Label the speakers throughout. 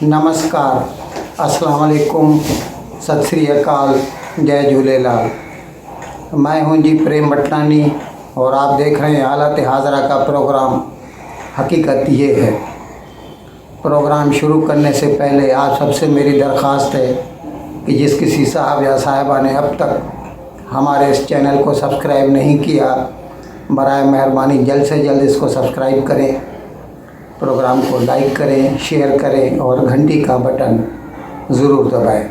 Speaker 1: नमस्कार, अस्सलाम वालेकुम, सत श्री अकाल, जय झूलेलाल। मैं हूं जी प्रेम बटलानी और आप देख रहे हैं हालत हाजरा का प्रोग्राम हकीकत ये है। प्रोग्राम शुरू करने से पहले आप सबसे मेरी दरख्वास्त है कि जिस किसी साहब या साहिबा ने अब तक हमारे इस चैनल को सब्सक्राइब नहीं किया, बराए मेहरबानी जल्द से जल्द इसको सब्सक्राइब करें, प्रोग्राम को लाइक करें, शेयर करें और घंटी का बटन ज़रूर दबाएं।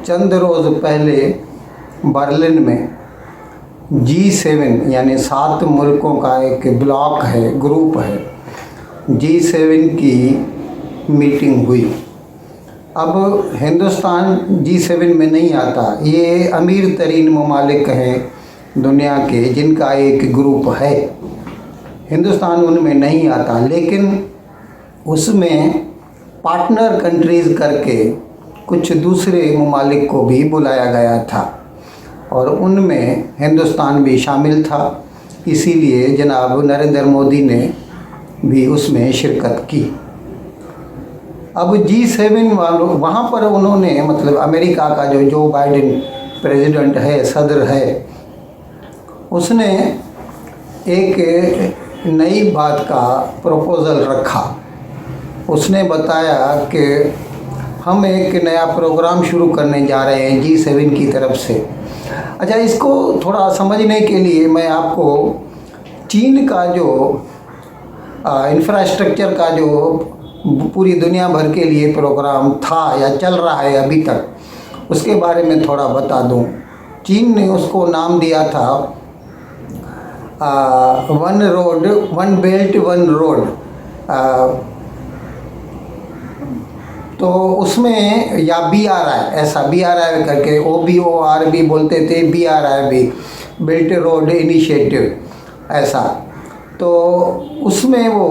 Speaker 1: चंद रोज़ पहले बर्लिन में G7 यानी 7 मुल्कों का एक ब्लॉक है, ग्रुप है, G7 की मीटिंग हुई। अब हिंदुस्तान G7 में नहीं आता। ये अमीर तरीन ममालिक हैं दुनिया के जिनका एक ग्रुप है। हिंदुस्तान उनमें नहीं आता, लेकिन उसमें पार्टनर कंट्रीज़ करके कुछ दूसरे ममालिक को भी बुलाया गया था और उनमें हिंदुस्तान भी शामिल था। इसीलिए जनाब नरेंद्र मोदी ने भी उसमें शिरकत की। अब G7 वालों वहाँ पर उन्होंने मतलब अमेरिका का जो बाइडेन प्रेसिडेंट है, सदर है, उसने एक नई बात का प्रपोज़ल रखा। उसने बताया कि हम एक नया प्रोग्राम शुरू करने जा रहे हैं G7 की तरफ से। अच्छा, इसको थोड़ा समझने के लिए मैं आपको चीन का जो इंफ्रास्ट्रक्चर का जो पूरी दुनिया भर के लिए प्रोग्राम था या चल रहा है अभी तक, उसके बारे में थोड़ा बता दूं। चीन ने उसको नाम दिया था one road, one belt one road. तो उसमें या BRI, ऐसा BRI करके OBOR बोलते थे, BRI बेल्ट रोड इनिशिएटिव ऐसा। तो उसमें वो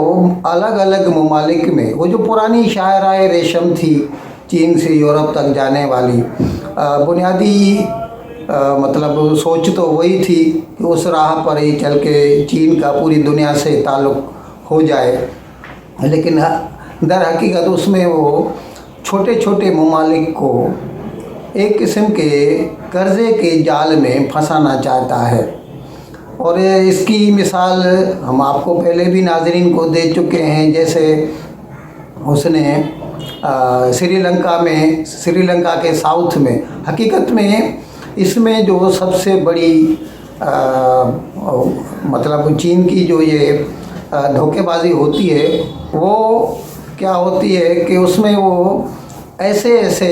Speaker 1: अलग अलग ममालिक में वो जो पुरानी शाहराए रेशम थी चीन से यूरोप तक जाने वाली, बुनियादी मतलब सोच तो वही थी कि उस राह पर ही चल के चीन का पूरी दुनिया से ताल्लुक़ हो जाए, लेकिन दर हकीकत उसमें वो छोटे छोटे ममालिक को एक किस्म के कर्ज़े के जाल में फंसाना चाहता है। और इसकी मिसाल हम आपको पहले भी नाज़रीन को दे चुके हैं। जैसे उसने श्रीलंका के साउथ में, हकीकत में इसमें जो सबसे बड़ी मतलब चीन की जो ये धोखेबाजी होती है वो क्या होती है कि उसमें वो ऐसे ऐसे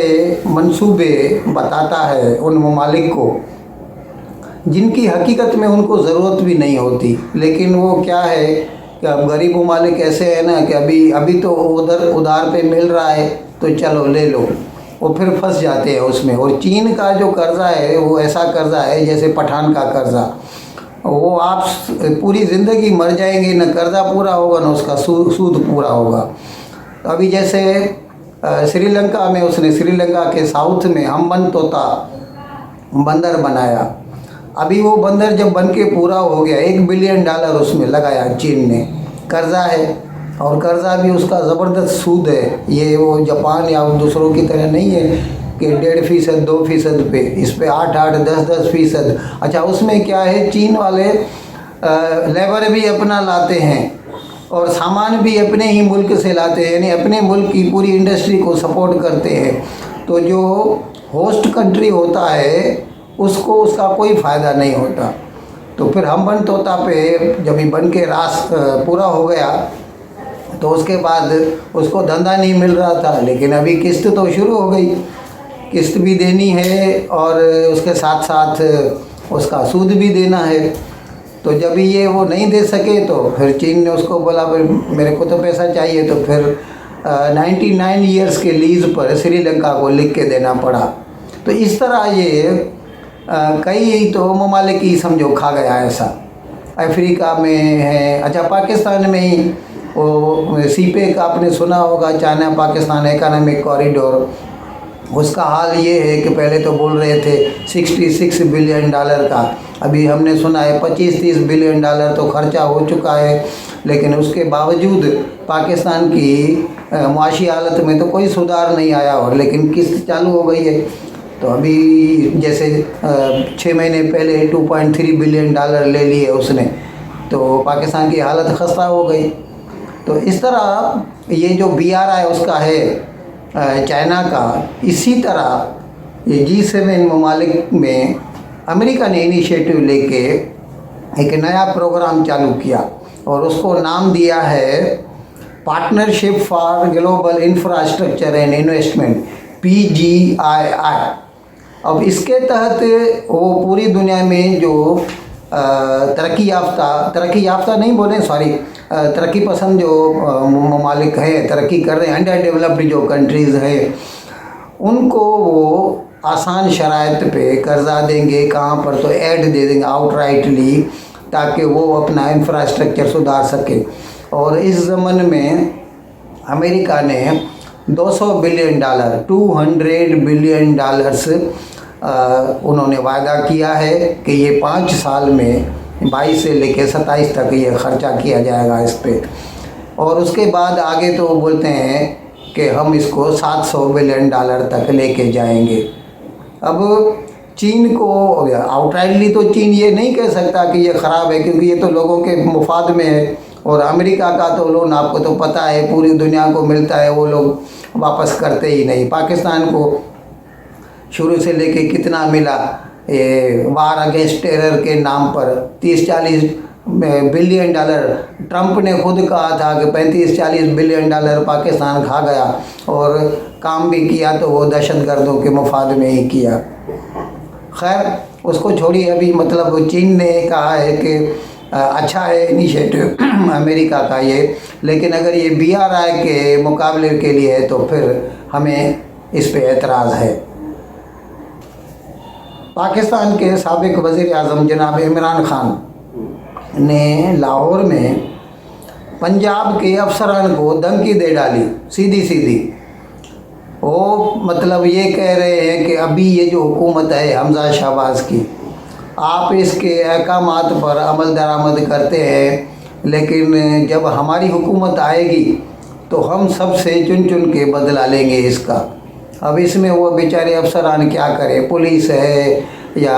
Speaker 1: मंसूबे बताता है उन ममालिक को जिनकी हकीकत में उनको ज़रूरत भी नहीं होती, लेकिन वो क्या है कि अब गरीब ममालिक ऐसे है ना कि अभी तो उधार पे मिल रहा है तो चलो ले लो, वो फिर फंस जाते हैं उसमें। और चीन का जो कर्ज़ा है वो ऐसा कर्ज़ा है जैसे पठान का कर्ज़ा, वो आप पूरी ज़िंदगी मर जाएंगे, न कर्ज़ा पूरा होगा न उसका सूद पूरा होगा। अभी जैसे श्रीलंका में उसने श्रीलंका के साउथ में हम्बनतोता बंदर बनाया। अभी वो बंदर जब बन के पूरा हो गया, $1 बिलियन उसमें लगाया चीन ने। कर्ज़ा है और कर्ज़ा भी उसका ज़बरदस्त सूद है। ये वो जापान या दूसरों की तरह नहीं है कि 1.5%, 2% पे, इस पे 8-8, 10-10%। अच्छा, उसमें क्या है, चीन वाले लेबर भी अपना लाते हैं और सामान भी अपने ही मुल्क से लाते हैं, यानी अपने मुल्क की पूरी इंडस्ट्री को सपोर्ट करते हैं। तो जो होस्ट कंट्री होता है उसको उसका कोई फ़ायदा नहीं होता। तो फिर हम्बनतोता पे जब ये बन के पूरा हो गया तो उसके बाद उसको धंधा नहीं मिल रहा था, लेकिन अभी किस्त तो शुरू हो गई, किस्त भी देनी है और उसके साथ साथ उसका सूद भी देना है। तो जब ये वो नहीं दे सके तो फिर चीन ने उसको बोला भाई मेरे को तो पैसा चाहिए, तो फिर 99 ईयर्स के लीज़ पर श्रीलंका को लिख के देना पड़ा। तो इस तरह ये कई तो ममालिक ही समझो खा गया ऐसा। अफ्रीका में है, अच्छा पाकिस्तान में ही वो CPEC आपने सुना होगा, चाइना पाकिस्तान इकोनॉमिक कॉरिडोर, उसका हाल ये है कि पहले तो बोल रहे थे $66 बिलियन का, अभी हमने सुना है 25-30 बिलियन तो खर्चा हो चुका है। लेकिन उसके बावजूद पाकिस्तान की मुआशी हालत में तो कोई सुधार नहीं आया, और लेकिन किस्त चालू हो गई है। तो अभी जैसे 6 महीने पहले $2.3 बिलियन ले लिए उसने, तो पाकिस्तान की हालत खस्ता हो गई। तो इस तरह ये जो BRI उसका है चाइना का, इसी तरह ये G7 ममालिक में अमेरिका ने इनिशिएटिव लेके एक नया प्रोग्राम चालू किया और उसको नाम दिया है partnership for global infrastructure and investment, PGII। अब इसके तहत वो पूरी दुनिया में जो तरक्की याफ्ता नहीं बोलें, सॉरी, तरक्की पसंद जो ममालिक हैं, तरक्की कर रहे हैं, अंडर डेवलप्ड जो कंट्रीज़ हैं, उनको वो आसान शराइत पे कर्जा देंगे। कहाँ पर तो ऐड दे देंगे आउटराइटली, ताकि वो अपना इंफ्रास्ट्रक्चर सुधार सके। और इस ज़माने में अमेरिका ने $200 बिलियन, $200 बिलियन उन्होंने वादा किया है कि ये 5 साल में 22 से लेकर 27 तक ये खर्चा किया जाएगा इस पे। और उसके बाद आगे तो वो बोलते हैं कि हम इसको $700 बिलियन तक लेके जाएंगे। अब चीन को आउटराइटली तो चीन ये नहीं कह सकता कि ये ख़राब है, क्योंकि ये तो लोगों के मुफाद में है। और अमेरिका का तो लोन आपको तो पता है पूरी दुनिया को मिलता है, वो लोग वापस करते ही नहीं। पाकिस्तान को शुरू से लेके कितना मिला, ये वार अगेंस्ट टेरर के नाम पर 30-40 बिलियन ट्रंप ने खुद कहा था कि 35-40 बिलियन पाकिस्तान खा गया, और काम भी किया तो वो दहशतगर्दों के मुफाद में ही किया। खैर उसको छोड़िए, अभी मतलब चीन ने कहा है कि अच्छा है इनिशिएटिव अमेरिका का ये, लेकिन अगर ये BRI के मुकाबले के लिए है तो फिर हमें इस पे एतराज़ है। पाकिस्तान के साबिक वज़ीर आज़म जनाब इमरान खान ने लाहौर में पंजाब के अफसरान को धमकी दे डाली, सीधी। वो मतलब ये कह रहे हैं कि अभी ये जो हुकूमत है हमजा शहबाज की, आप इसके अहकामात पर अमल दरामद करते हैं, लेकिन जब हमारी हुकूमत आएगी तो हम सबसे चुन के बदला लेंगे इसका। अब इसमें वो बेचारे अफसरान क्या करें, पुलिस है या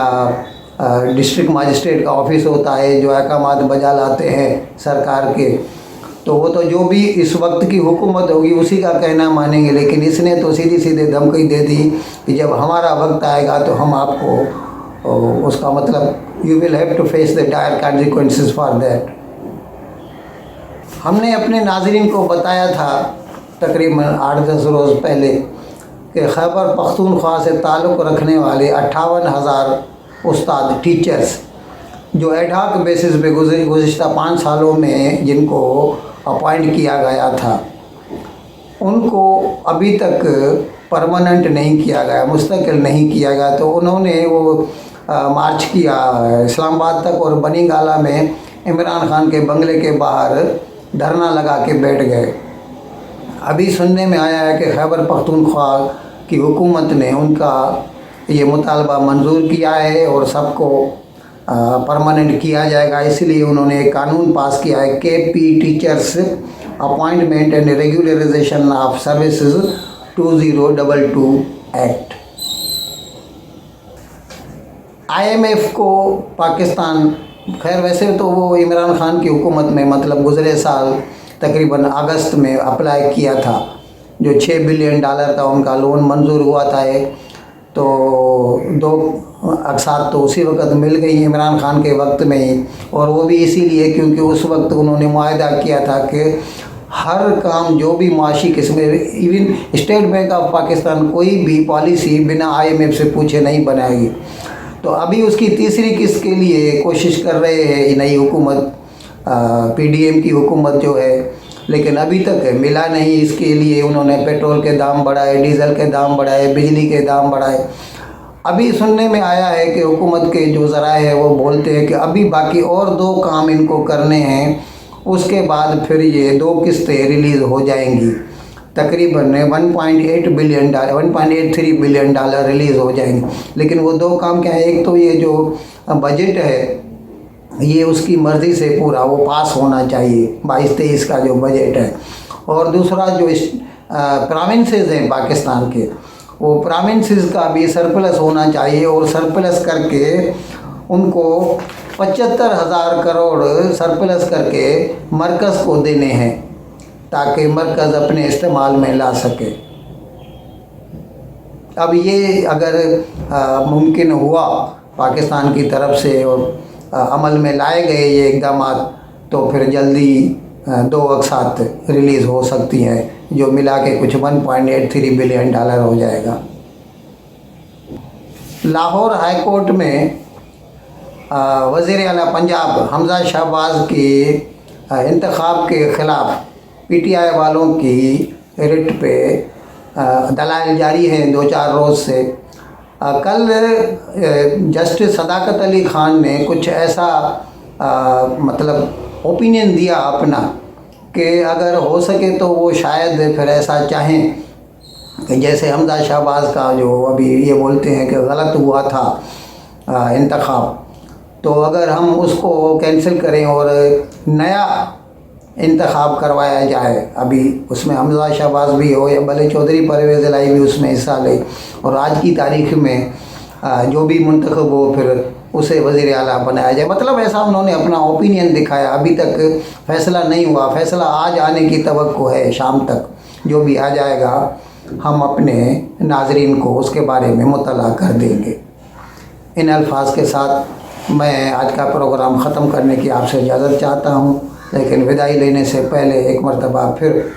Speaker 1: डिस्ट्रिक्ट मजिस्ट्रेट का ऑफिस होता है जो अहकामात बजा लाते हैं सरकार के, तो वो तो जो भी इस वक्त की हुकूमत होगी उसी का कहना मानेंगे। लेकिन इसने तो सीधे धमकी दे दी कि जब हमारा वक्त आएगा तो हम आपको उसका मतलब you will have to face the dire consequences for that. हमने अपने नाज़रीन को बताया था तकरीबन 8-10 रोज़ पहले कि खैबर पख्तूनख्वा से ताल्लुक़ रखने वाले 58,000 उस्ताद टीचर्स जो एडहॉक बेसिस पे गुज़िश्ता 5 सालों में जिनको अपॉइंट किया गया था, उनको अभी तक परमानेंट नहीं किया गया, मुस्तकिल नहीं किया गया। तो उन्होंने वो मार्च किया इस्लामाबाद तक और बनी गाला में इमरान खान के बंगले के बाहर धरना लगा के बैठ गए। अभी सुनने में आया है कि खैबर पख्तूनख्वा की हुकूमत ने उनका ये मुतालबा मंजूर किया है और सबको परमानेंट किया जाएगा। इसलिए उन्होंने एक कानून पास किया है, KP teachers appointment and regularisation of services 2022 act. IMF को पाकिस्तान, खैर वैसे तो वो इमरान खान की हुकूमत में मतलब गुज़रे साल तकरीबन अगस्त में अप्लाई किया था, जो $6 बिलियन का उनका लोन मंजूर हुआ था। तो 2 अक़सात तो उसी वक्त मिल गई इमरान खान के वक्त में ही, और वो भी इसीलिए क्योंकि उस वक्त उन्होंने मुआहदा किया था कि हर काम जो भी माशी किस्में, even state bank of Pakistan कोई भी पॉलिसी बिना IMF से पूछे नहीं बनाएगी। तो अभी उसकी तीसरी किस्त के लिए कोशिश कर रहे हैं नई हुकूमत, PDM की हुकूमत जो है, लेकिन अभी तक मिला नहीं। इसके लिए उन्होंने पेट्रोल के दाम बढ़ाए, डीज़ल के दाम बढ़ाए, बिजली के दाम बढ़ाए। अभी सुनने में आया है कि हुकूमत के जो ज़राए हैं वो बोलते हैं कि अभी बाकी और 2 काम इनको करने हैं, उसके बाद फिर ये 2 किस्तें रिलीज़ हो जाएंगी। तकरीबन 1.83 बिलियन डॉलर रिलीज़ हो जाएंगे। लेकिन वो दो काम क्या है, एक तो ये जो बजट है ये उसकी मर्ज़ी से पूरा वो पास होना चाहिए, 22-23 का जो बजट है, और दूसरा जो प्रोविंसेस हैं पाकिस्तान के, वो प्रोविंसेस का भी सरप्लस होना चाहिए, और सरप्लस करके उनको 75,000 करोड़ सरप्लस करके मरकज़ को देने हैं ताकि मरकज़ अपने इस्तेमाल में ला सके। अब ये अगर मुमकिन हुआ पाकिस्तान की तरफ से और अमल में लाए गए ये इक़दाम, तो फिर जल्दी 2 अक़सात रिलीज़ हो सकती हैं, जो मिला के कुछ 1.83 बिलियन डॉलर हो जाएगा। लाहौर हाई कोर्ट में वज़ीर आला पंजाब हमज़ा शहबाज की इंतखाब के ख़िलाफ़ PTI वालों की रिट पे दलाइल जारी हैं 2-4 रोज़ से। कल जस्टिस सदाकत अली ख़ान ने कुछ ऐसा मतलब ओपिनियन दिया अपना कि अगर हो सके तो वो शायद फिर ऐसा चाहें कि जैसे हमज़ा शहबाज का जो अभी ये बोलते हैं कि गलत हुआ था इंतखाब, तो अगर हम उसको कैंसिल करें और नया इंतखाब करवाया जाए। अभी उसमें हमज़ा शहबाज भी हो या भले चौधरी परवेज़ इलाही भी उसमें हिस्सा ले, और आज की तारीख़ में जो भी मुंतखब हो फिर उसे वज़ीर आला बनाया जाए। मतलब ऐसा उन्होंने अपना ओपिनियन दिखाया। अभी तक फ़ैसला नहीं हुआ, फ़ैसला आज आने की तवक्को है, शाम तक जो भी आ जाएगा हम अपने नाज़रीन को उसके बारे में मुतला कर देंगे। इन अल्फाज के साथ मैं आज का प्रोग्राम ख़त्म करने की आपसे इजाज़त चाहता हूँ, लेकिन विदाई लेने से पहले एक मरतबा फिर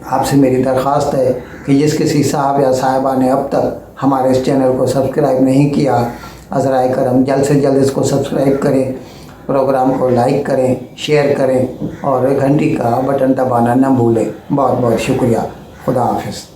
Speaker 1: आपसे मेरी दरख्वास्त है कि जिस किसी साहब या साहिबा ने अब तक हमारे इस चैनल को सब्सक्राइब नहीं किया, अज़राए करम जल्द से जल्द इसको सब्सक्राइब करें, प्रोग्राम को लाइक करें, शेयर करें और घंटी का बटन दबाना न भूलें। बहुत बहुत शुक्रिया। खुदा हाफिज़।